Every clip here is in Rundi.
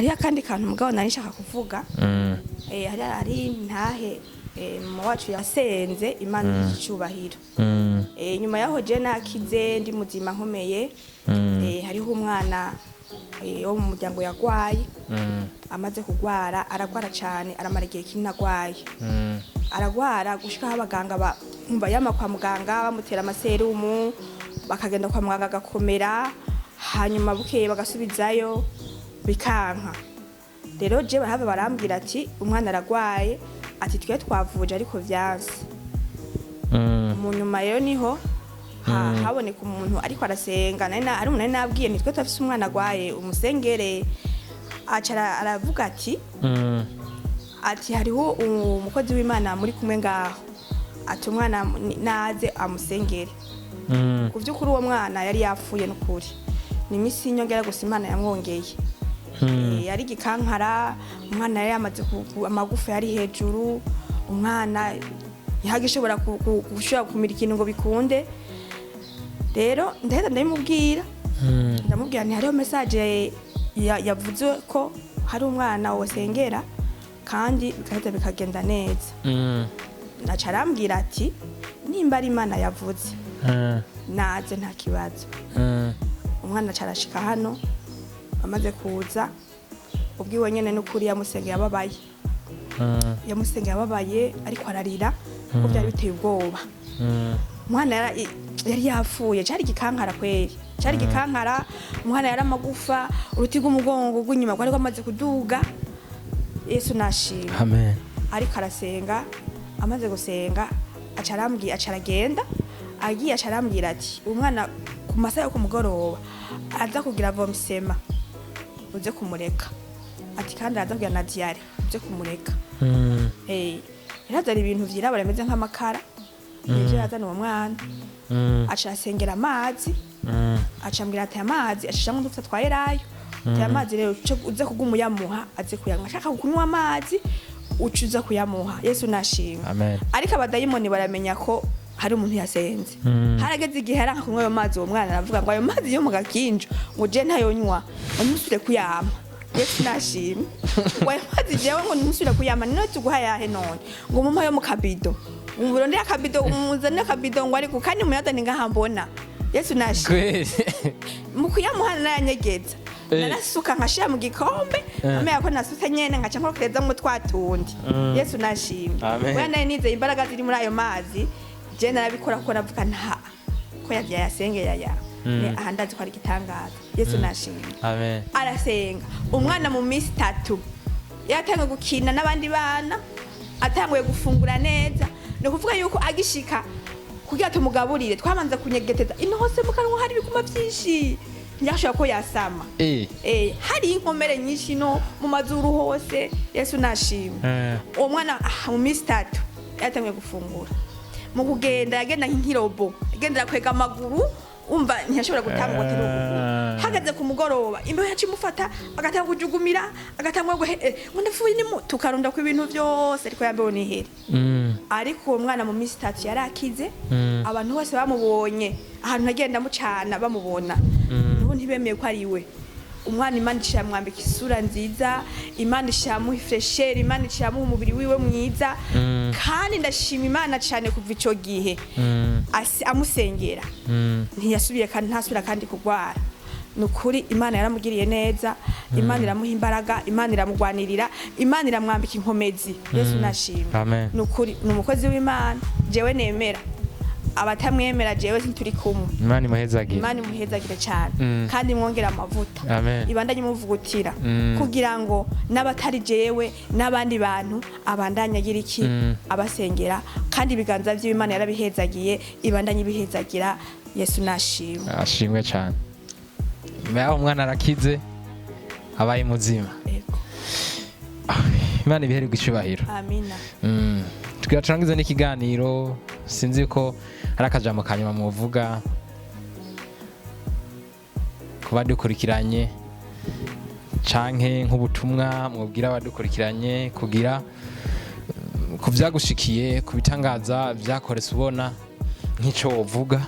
hari akandi kantu mugabo nari nshaka kuvuga hari ntahe mama wacu yasenze Imana y'icubahiro nyuma yaho je nakize ndi muzima nkomeye hariho umwana wo mu muryango yagwaye amaze kugwara aragwara cyane aramara igihe kinini agwaye aragwara gushika abaganga bumva yama kwa muganga bamutera amaserumu bakagenda kwa muganga agakomera hanyuma bukeye bagasubizayo bikanka rero je bahava barambwira ati umwana aragwaye ati twe twavuje ariko vyanse mu nyuma rero niho haboneka umuntu ariko arasenga ari umuntu nabwiye nitwe tafise umwana agwaye umusengere acara aravuga ati hariho umukozi w'Imana muri kumwe ngaho ati umwana naze amusengere kuvyukuri uwo mwana yari yapfuye n'ukuri ni imisi y'inyongera gusa Imana yamwongeye yari gikankara umwana yari yamaze amagufa yari hejuru umwana yahagishobora gushobora kumira ikintu ngo bikunde rero ndahita ndamubwira nti hariho message yavuze ko hari umwana wosengera kandi bigahita bikagenda neza naca arambwira ati nimba ari Imana yavuze naze nta kibazo umwana acarashika hano amaze kuza ubwiwe nyene n'ukuri yamusengeye ababaye ariko ararira kuko byari biteye ubwoba umwana yari yapfuye cari gikankara kweri cari gikankara umwana yari amagufa uruti rw'umugongo rw'inyuma rwari rwamaze kuduga Yesu nashimwe amen ariko arasenga amaze gusenga acaragenda agiye acarambwira ati umwana ku masaha yo kumugoroba aza kugira vomisema uze kumureka ati kandi aza kugira na diare uze kumureka yarazana ibintu vyirabura bimeze nk'amakara nivyo yazana uwo mwana acasengera amazi acambwira ati amazi acishamo udufite twayerayo ati amazi rero uze kugumuyamuha aze kuyanywa ashaka kunywa amazi ucuza kuyamuha Yesu nashimwe ariko abadayimoni baramenya ko hari umuntu yasenze harageze igihe aranka kunywa ayo mazi uwo mwana aravuga ngo ayo mazi yo mu gakinjo ngo je ntayonywa umusure kuyama Yesu nashimwe ngo ayo mazi jewe ngo umusure kuyama nino tuguha yahe none ngo mumpa yo mu kabido umuronde akabido umuzane akabido ngo ariko kandi muyazane ngahambona Yesu nashimwe mu kuyamuha naranyegeza narasuka nkashira mu gikombe amenya ko nasuka nyene ngaca nkokereza mu twatundi Yesu nashimwe wenda nize imbaraga ziri muri ayo mazi je narabikora ko navuga nta ko yasengera ni ahandazi ko ari igitangaza Yesu nashimwe amen arasenga umwana mu minsi 3 yatangiye gukina n'abandi bana atanguye gufungura neza no kuvuga yuko agishika kugira tumugaburire twamanza kunyegeteza inose mu kanwa hari bikuma byinshi nyashaka ko yasama hari inkomere nyinshi no mu mazuru hose Yesu nashimwe uwo mwana mu minsi 3 yatangiye gufungura mu kugenda yagenda nk'irobo agendera kwega amaguru umva ntiyashobora gutanga ngo hagaze ku mugoroba imbeho yacimufata agatanga kujugumira agatanga ngo ndafuye ni tukarunda ku ibintu byose ariko yambeho nihere ariko uwo mwana mu minsi 3 yarakize abantu bose bamubonye ahantu agenda mucana bamubona nubu ntibemeye ko ari we umwana Imana ishamwambika isura nziza Imana ishamuha fresher Imana ishamuha umubiri wiwe mwiza kandi ndashima Imana cyane kuva ico gihe amusengera ntiyasubiye kandi ntasubira kandi kugwara nukuri Imana yaramugiriye neza Imana iramuha imbaraga Imana iramugwanirira Imana iramwambika inkomezi Yesu nashima nukuri numukozi w'Imana jewe nemera abatamwemera jewe turi kumwe Imana imuhezagire cyane kandi mwongera amavuta ibandanye muvugutira kugira ngo n'abatari jewe n'abandi bantu abandanye agira iki abasengera kandi ibiganza by'Imana yarabihezagiye ibandanye bihezagira Yesu nashimwe ashimwe cyane mbaho umwana arakize abaye muzima Imana ibihere gicubahiro amina tukirangiza n'ikiganiro sinzi ko hari akajambo kanyuma muvuga kuba dukurikiranye canke nk'ubutumwa mwubwira abadukurikiranye kugira ku vyagushikiye ku bitangaza vyakorese ubona nk'ico wovuga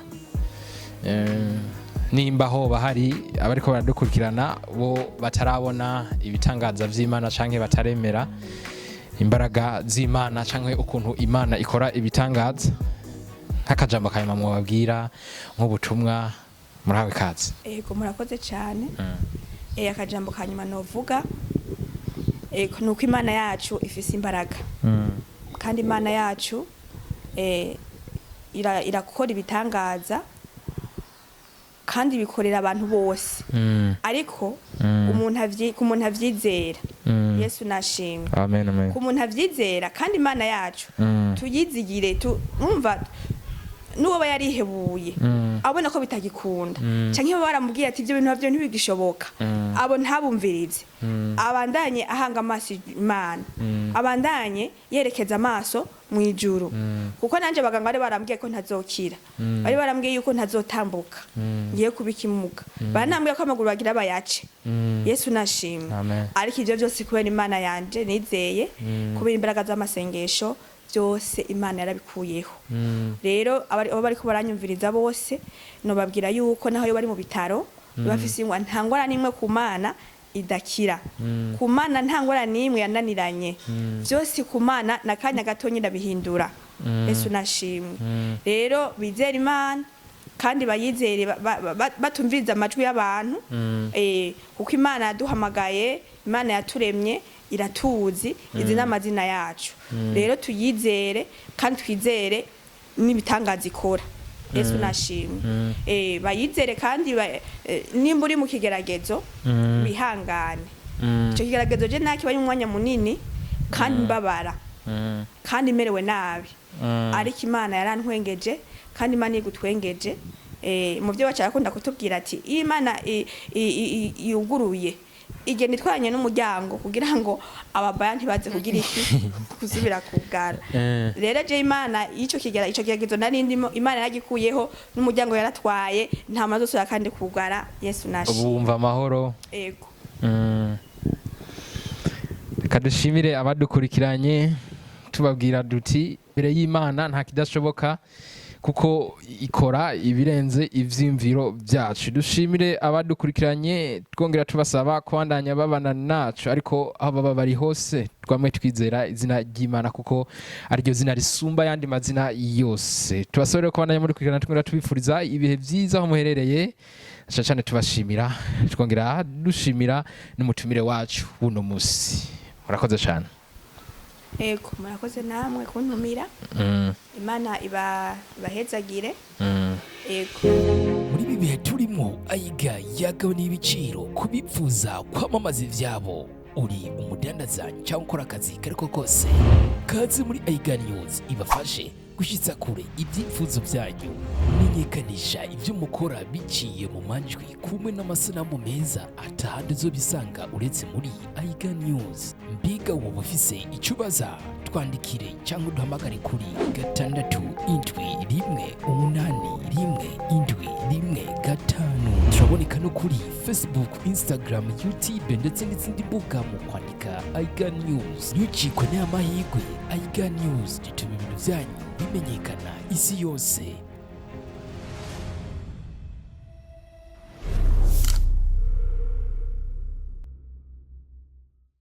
nimba hoba hari abariko baradukurikirana bo batarabona ibitangaza vy'Imana canke bataremera imbaraga z'Imana canke ukuntu Imana ikora ibitangaza, nk'akajambo kanyuma mwababwira nk'ubutumwa murahawe kazi. Ego murakoze cyane. Akajambo kanyuma novuga nuko Imana yacu ifise imbaraga, kandi Imana yacu irakora ibitangaza kandi bikorera abantu bose, ariko umuntu avyizera. Yesu nashimwe. Amen, amen. Ku muntu avyizera kandi Imana yacu tuyizigire, umva nuwo yarihebuye abona ko bitagikunda canke baramubwiye ati ibyo bintu navyo ntibigishoboka, abo ntabumvirize, abandanye ahanga amaso Imana, abandanye yerekeza amaso mwijuru, kuko nanje baganga bari barambwiye ko ntazokira, bari barambwiye yuko ntazotambuka, ngiye kubikimuka, banambwiye ko amaguru bagira bayace. Yesu nashimwe. Ariko ivyo byose kubera Imana yanje nizeye, kubera imbaraga z'amasengesho byose Imana yarabikuyeho. Rero abo bariko baranyumviriza bose nobabwira yuko naho yo bari mu bitaro bafise ingwa ntangora nimwe ku Mana idakira, ku Mana ntangora nimwe yananiranye, byose ku Mana nakanya gatonyi ndabihindura. Yesu nashimwe. Rero bizera Imana kandi bayizere batumviriza amajwi y'abantu, kuko Imana yaduhamagaye, Imana yaturemye, iratuzi, izi n'amazina yacu. Rero tuyizere kandi twizere n'ibitangaza ikora. Yesu nashimwe. Bayizere kandi nimba uri mu kigeragezo bihangane. Icyo kigeragezo je nakibaye umwanya munini kandi mbabara kandi merewe nabi, ariko Imana yarantwengeje kandi Imana igutwengeje. Mu byo bacarakunda kutubwira ati Imana yuguruye igenda itwanye n'umuryango kugira ngo ababaya ntibaze kugira iki kuzibira kugara. Rero je Imana ico kigeragezo narindimo Imana yagikuyeho, n'umuryango yaratwaye, nta mazoso yakandi kugara. Yesu nashi ubumva amahoro. Ego. Kadushimire abadukurikiranye tubabwira duti mbere y'Imana nta kidashoboka, kuko ikora ibirenze ivyimviro byacu. Dushimire abadukurikiranye twongera tubasaba kwandanya babana nacu, ariko aho baba bari hose twamwe twizera izina ry'Imana kuko ariryo zina risumba yandi mazina yose. Tubasore kwandanya muri kurikirana, twongera tubifuriza ibihe byiza aho muherereye, cyane tubashimira, twongera dushimira n'umutumire wacu buno musi. Murakoze cyane. Ego murakoze namwe kuntumira. Imana ibahezagire. Ego muri ibi bihe turimo ayiga yagabanije ibiciro kubipfuza kwamamaza ivyabo, uri umudandaza cyangwa ukora akazi kariko kose, kaze muri IgaNews ibafashe gushitsa kure ibyifuzo byanyu, menyekanisha ibyo mukora biciye mu manjwi kumwe n'amasanamu meza atahandi zo bisanga uretse muri IgaNews. Mbiga wowe ufise icubaza, twandikire cyangwa uduhamagare kuri 6718175. turaboneka no kuri Facebook, Instagram, YouTube ndetse n'izindi mbuga mu kwandika IgaNews. Ntucikwe n'amahirwe, IgaNews gituma ibintu byanyu bimenyekana isi yose.